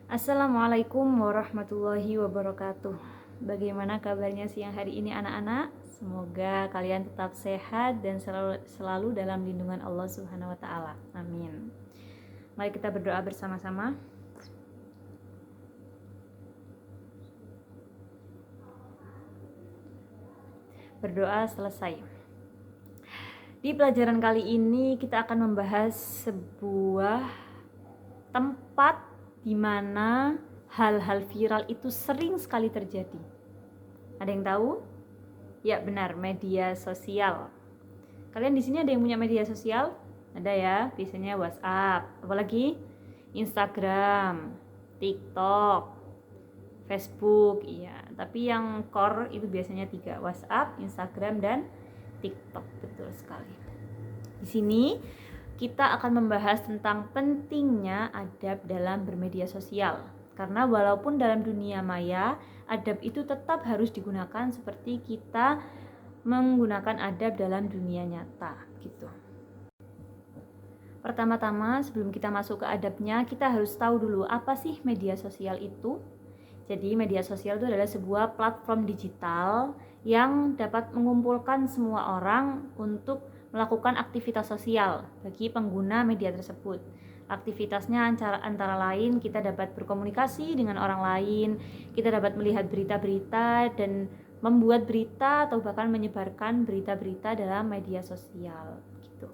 Assalamualaikum warahmatullahi wabarakatuh. Bagaimana kabarnya siang hari ini anak-anak? Semoga kalian tetap sehat dan selalu dalam lindungan Allah Subhanahu wa taala. Amin. Mari kita berdoa bersama-sama. Berdoa selesai. Di pelajaran kali ini kita akan membahas sebuah tempat di mana hal-hal viral itu sering sekali terjadi. Ada yang tahu? Ya benar, media sosial. Kalian di sini ada yang punya media sosial? Ada ya, biasanya WhatsApp, apalagi Instagram, TikTok, Facebook, iya. Tapi yang core itu biasanya 3, WhatsApp, Instagram, dan TikTok. Betul sekali. Di sini kita akan membahas tentang pentingnya adab dalam bermedia sosial. Karena walaupun dalam dunia maya, adab itu tetap harus digunakan seperti kita menggunakan adab dalam dunia nyata gitu. Pertama-tama sebelum kita masuk ke adabnya, kita harus tahu dulu apa sih media sosial itu. Jadi media sosial itu adalah sebuah platform digital yang dapat mengumpulkan semua orang untuk melakukan aktivitas sosial bagi pengguna media tersebut. Aktivitasnya antara lain kita dapat berkomunikasi dengan orang lain, kita dapat melihat berita-berita dan membuat berita atau bahkan menyebarkan berita-berita dalam media sosial gitu.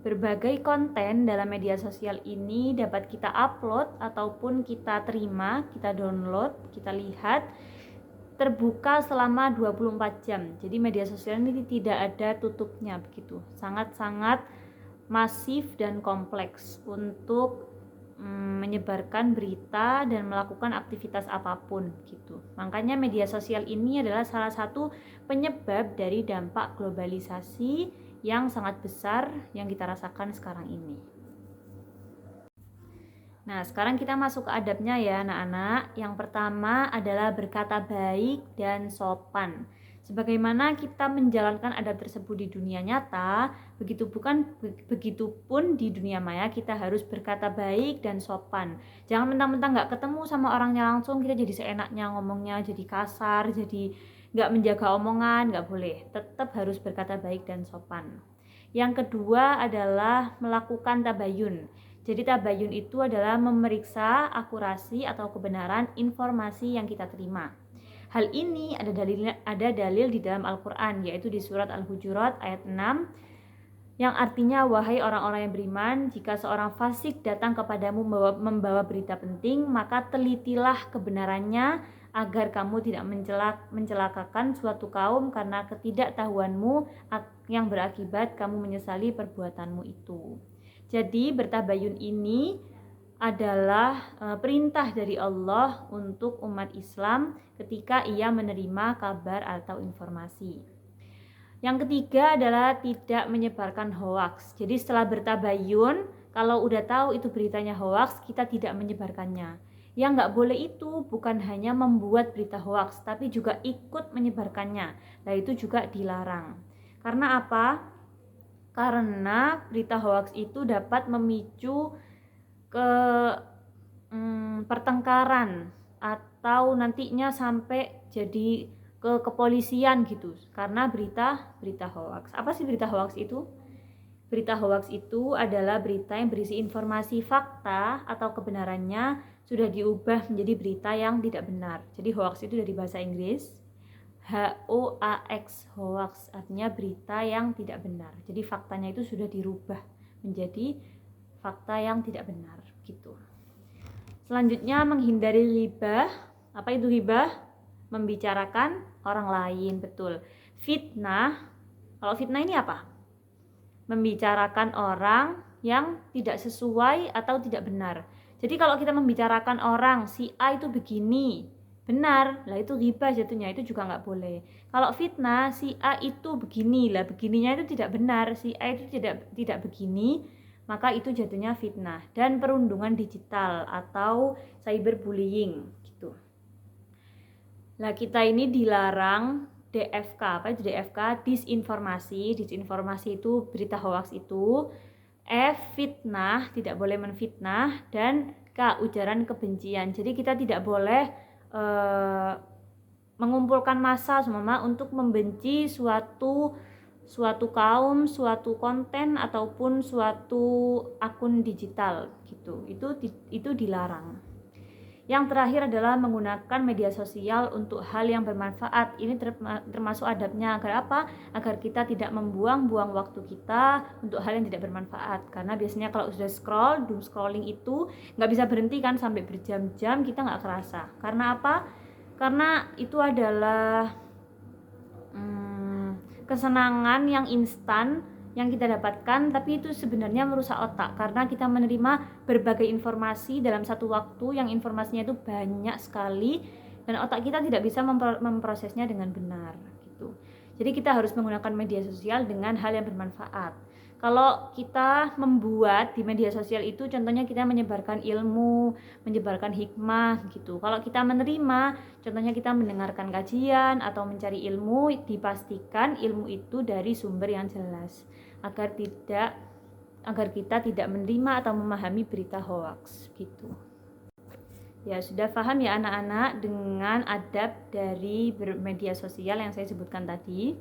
Berbagai konten dalam media sosial ini dapat kita upload ataupun kita terima, kita download, kita lihat, terbuka selama 24 jam. Jadi media sosial ini tidak ada tutupnya begitu. Sangat-sangat masif dan kompleks untuk menyebarkan berita dan melakukan aktivitas apapun gitu. Makanya media sosial ini adalah salah satu penyebab dari dampak globalisasi yang sangat besar yang kita rasakan sekarang ini. Nah, sekarang kita masuk ke adabnya ya anak-anak. Yang pertama adalah berkata baik dan sopan. Sebagaimana kita menjalankan adab tersebut di dunia nyata, begitupun di dunia maya kita harus berkata baik dan sopan. Jangan mentang-mentang nggak ketemu sama orangnya langsung kita jadi seenaknya ngomongnya, jadi kasar, jadi nggak menjaga omongan, nggak boleh. Tetap harus berkata baik dan sopan. Yang kedua adalah melakukan tabayun. Jadi tabayun itu adalah memeriksa akurasi atau kebenaran informasi yang kita terima. Hal ini ada dalil di dalam Al-Quran, yaitu di surat Al-Hujurat ayat 6, yang artinya, wahai orang-orang yang beriman, jika seorang fasik datang kepadamu membawa berita penting, maka telitilah kebenarannya agar kamu tidak mencelakakan suatu kaum karena ketidaktahuanmu yang berakibat kamu menyesali perbuatanmu itu. Jadi bertabayun ini adalah perintah dari Allah untuk umat Islam ketika ia menerima kabar atau informasi. Yang ketiga adalah tidak menyebarkan hoaks. Jadi setelah bertabayun, kalau udah tahu itu beritanya hoaks, kita tidak menyebarkannya. Yang nggak boleh itu bukan hanya membuat berita hoaks, tapi juga ikut menyebarkannya. Nah itu juga dilarang. Karena apa? Karena berita hoaks itu dapat memicu ke pertengkaran atau nantinya sampai jadi ke kepolisian gitu karena berita hoaks. Apa sih berita hoaks itu? Berita hoaks itu adalah berita yang berisi informasi fakta atau kebenarannya sudah diubah menjadi berita yang tidak benar. Jadi hoaks itu dari bahasa Inggris HOAX, hoax, artinya berita yang tidak benar. Jadi faktanya itu sudah dirubah menjadi fakta yang tidak benar gitu. Selanjutnya menghindari ghibah. Apa itu ghibah? Membicarakan orang lain, betul. Fitnah. Kalau fitnah ini apa? Membicarakan orang yang tidak sesuai atau tidak benar. Jadi kalau kita membicarakan orang si A itu begini, benar, lah itu ghibah jatuhnya, itu juga nggak boleh. Kalau fitnah, si A itu begini, lah begininya itu tidak benar, si A itu tidak begini, maka itu jatuhnya fitnah. Dan perundungan digital atau cyberbullying gitu. Lah kita ini dilarang DFK. Apa itu DFK? Disinformasi. Disinformasi itu berita hoax itu Fitnah, tidak boleh menfitnah, dan K, ujaran kebencian. Jadi kita tidak boleh mengumpulkan massa semua untuk membenci suatu kaum, suatu konten ataupun suatu akun digital gitu. Itu dilarang. Yang terakhir adalah menggunakan media sosial untuk hal yang bermanfaat. Ini termasuk adabnya. Agar apa? Agar kita tidak membuang-buang waktu kita untuk hal yang tidak bermanfaat. Karena biasanya kalau sudah doom scrolling itu nggak bisa berhenti kan, sampai berjam-jam kita nggak kerasa. Karena apa? Karena itu adalah kesenangan yang instan yang kita dapatkan, tapi itu sebenarnya merusak otak karena kita menerima berbagai informasi dalam satu waktu yang informasinya itu banyak sekali dan otak kita tidak bisa memprosesnya dengan benar gitu. Jadi kita harus menggunakan media sosial dengan hal yang bermanfaat. Kalau kita membuat di media sosial itu contohnya kita menyebarkan ilmu, menyebarkan hikmah gitu. Kalau kita menerima, contohnya kita mendengarkan kajian atau mencari ilmu, dipastikan ilmu itu dari sumber yang jelas agar kita tidak menerima atau memahami berita hoaks gitu. Ya, sudah paham ya anak-anak dengan adab dari bermedia sosial yang saya sebutkan tadi.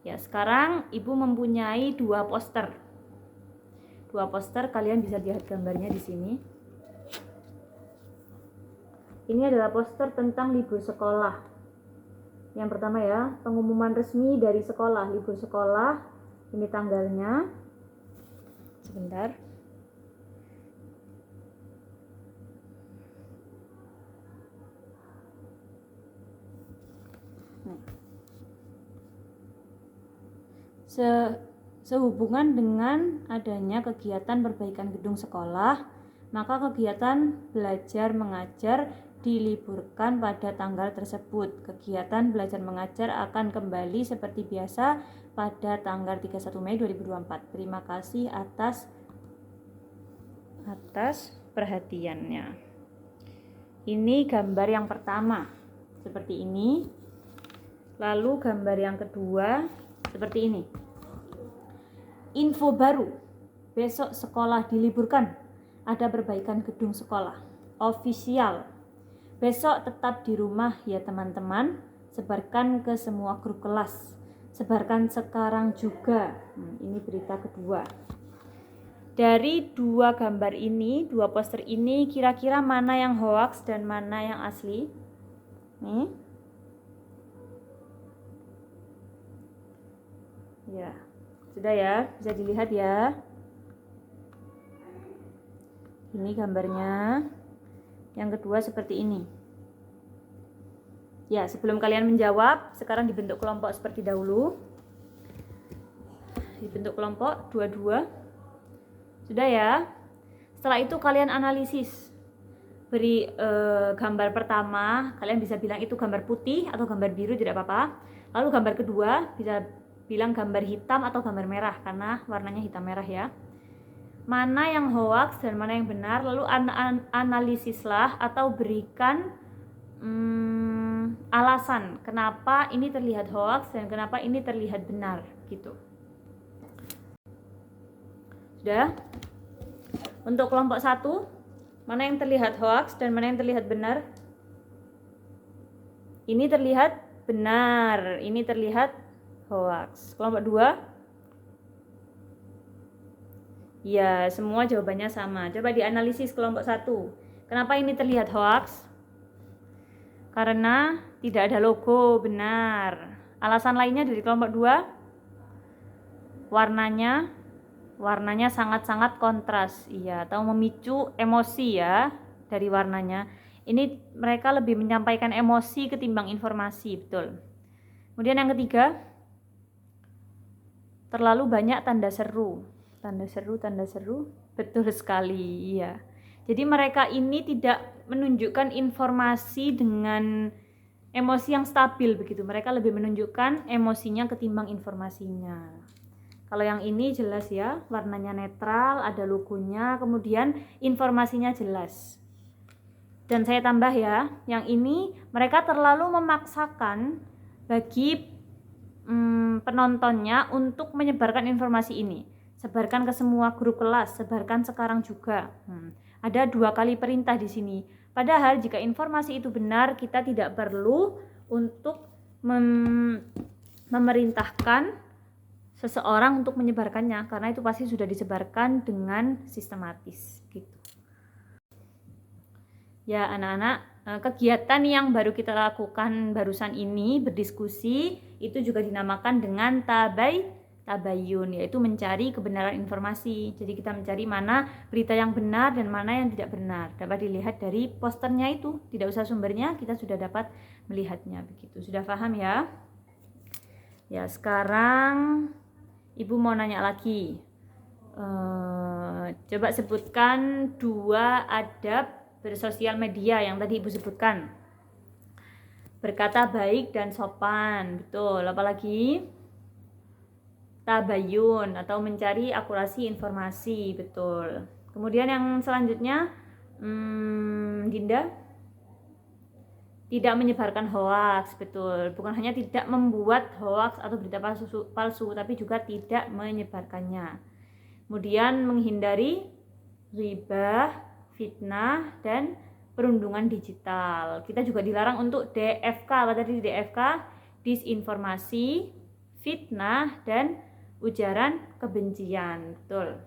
Ya, sekarang Ibu mempunyai dua poster. Kalian bisa lihat gambarnya di sini. Ini adalah poster tentang libur sekolah. Yang pertama ya, pengumuman resmi dari sekolah, libur sekolah. Ini tanggalnya. Sebentar. Sehubungan dengan adanya kegiatan perbaikan gedung sekolah, maka kegiatan belajar mengajar diliburkan pada tanggal tersebut. Kegiatan belajar mengajar akan kembali seperti biasa pada tanggal 31 Mei 2024. Terima kasih atas perhatiannya. Ini gambar yang pertama seperti ini. Lalu gambar yang kedua seperti ini. Info baru, besok sekolah diliburkan, ada perbaikan gedung sekolah, ofisial. Besok tetap di rumah ya teman-teman, sebarkan ke semua grup kelas, sebarkan sekarang juga. Ini berita kedua. Dari dua gambar ini, dua poster ini, kira-kira mana yang hoax dan mana yang asli? Nih. Ya. Sudah ya, bisa dilihat ya. Ini gambarnya. Yang kedua seperti ini. Ya, sebelum kalian menjawab, sekarang dibentuk kelompok seperti dahulu. Dibentuk kelompok dua-dua. Sudah ya. Setelah itu kalian analisis. Beri gambar pertama, kalian bisa bilang itu gambar putih atau gambar biru, tidak apa-apa. Lalu gambar kedua bisa bilang gambar hitam atau gambar merah karena warnanya hitam merah ya. Mana yang hoax dan mana yang benar, lalu analisislah atau berikan alasan kenapa ini terlihat hoax dan kenapa ini terlihat benar gitu. Sudah? Untuk kelompok 1, mana yang terlihat hoax dan mana yang terlihat benar? Ini terlihat benar, ini terlihat hoax. Kelompok 2? Ya, semua jawabannya sama. Coba dianalisis kelompok 1. Kenapa ini terlihat hoax? Karena tidak ada logo, benar. Alasan lainnya dari kelompok 2? Warnanya sangat-sangat kontras, iya, atau memicu emosi ya dari warnanya. Ini mereka lebih menyampaikan emosi ketimbang informasi, betul. Kemudian yang ketiga, terlalu banyak tanda seru. Tanda seru, betul sekali, iya. Jadi mereka ini tidak menunjukkan informasi dengan emosi yang stabil begitu. Mereka lebih menunjukkan emosinya ketimbang informasinya. Kalau yang ini jelas ya, warnanya netral, ada logonya, kemudian informasinya jelas. Dan saya tambah ya, yang ini mereka terlalu memaksakan bagi penontonnya untuk menyebarkan informasi ini. sebarkan ke semua grup kelas, sebarkan sekarang juga. Ada 2 kali perintah di sini. Padahal jika informasi itu benar, kita tidak perlu untuk memerintahkan seseorang untuk menyebarkannya, karena itu pasti sudah disebarkan dengan sistematis gitu. Ya anak-anak, kegiatan yang baru kita lakukan barusan ini, berdiskusi, itu juga dinamakan dengan tabayun, yaitu mencari kebenaran informasi. Jadi kita mencari mana berita yang benar dan mana yang tidak benar. Dapat dilihat dari posternya itu, tidak usah sumbernya, kita sudah dapat melihatnya begitu. Sudah paham ya? Ya, sekarang Ibu mau nanya lagi. Coba sebutkan 2 adab bersosial media yang tadi Ibu sebutkan. Berkata baik dan sopan, betul. Apalagi tabayun atau mencari akurasi informasi, betul. Kemudian yang selanjutnya, Dinda, tidak menyebarkan hoaks, betul. Bukan hanya tidak membuat hoaks atau berita palsu, tapi juga tidak menyebarkannya. Kemudian menghindari ghibah, fitnah, dan perundungan digital. Kita juga dilarang untuk DFK, apa tadi DFK? Disinformasi, fitnah, dan ujaran kebencian. Betul.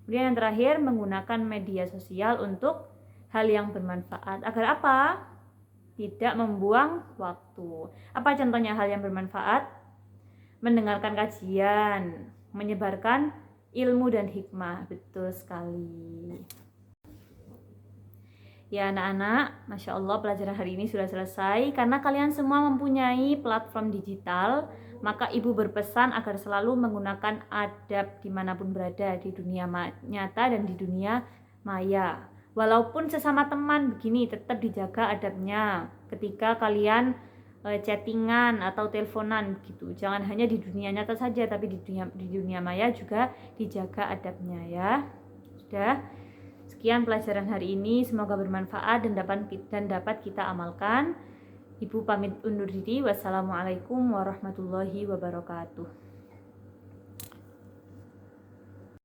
Kemudian yang terakhir, menggunakan media sosial untuk hal yang bermanfaat. Agar apa? Tidak membuang waktu. Apa contohnya hal yang bermanfaat? Mendengarkan kajian, menyebarkan ilmu dan hikmah. Betul sekali. Ya anak-anak, Masya Allah pelajaran hari ini sudah selesai. Karena kalian semua mempunyai platform digital, maka Ibu berpesan agar selalu menggunakan adab dimanapun berada, di dunia nyata dan di dunia maya. Walaupun sesama teman begini, tetap dijaga adabnya ketika kalian chattingan atau teleponan gitu. Jangan hanya di dunia nyata saja, tapi di dunia maya juga dijaga adabnya ya. Sudah. Sekian pelajaran hari ini, semoga bermanfaat dan dapat kita amalkan. Ibu pamit undur diri. Wassalamualaikum warahmatullahi wabarakatuh.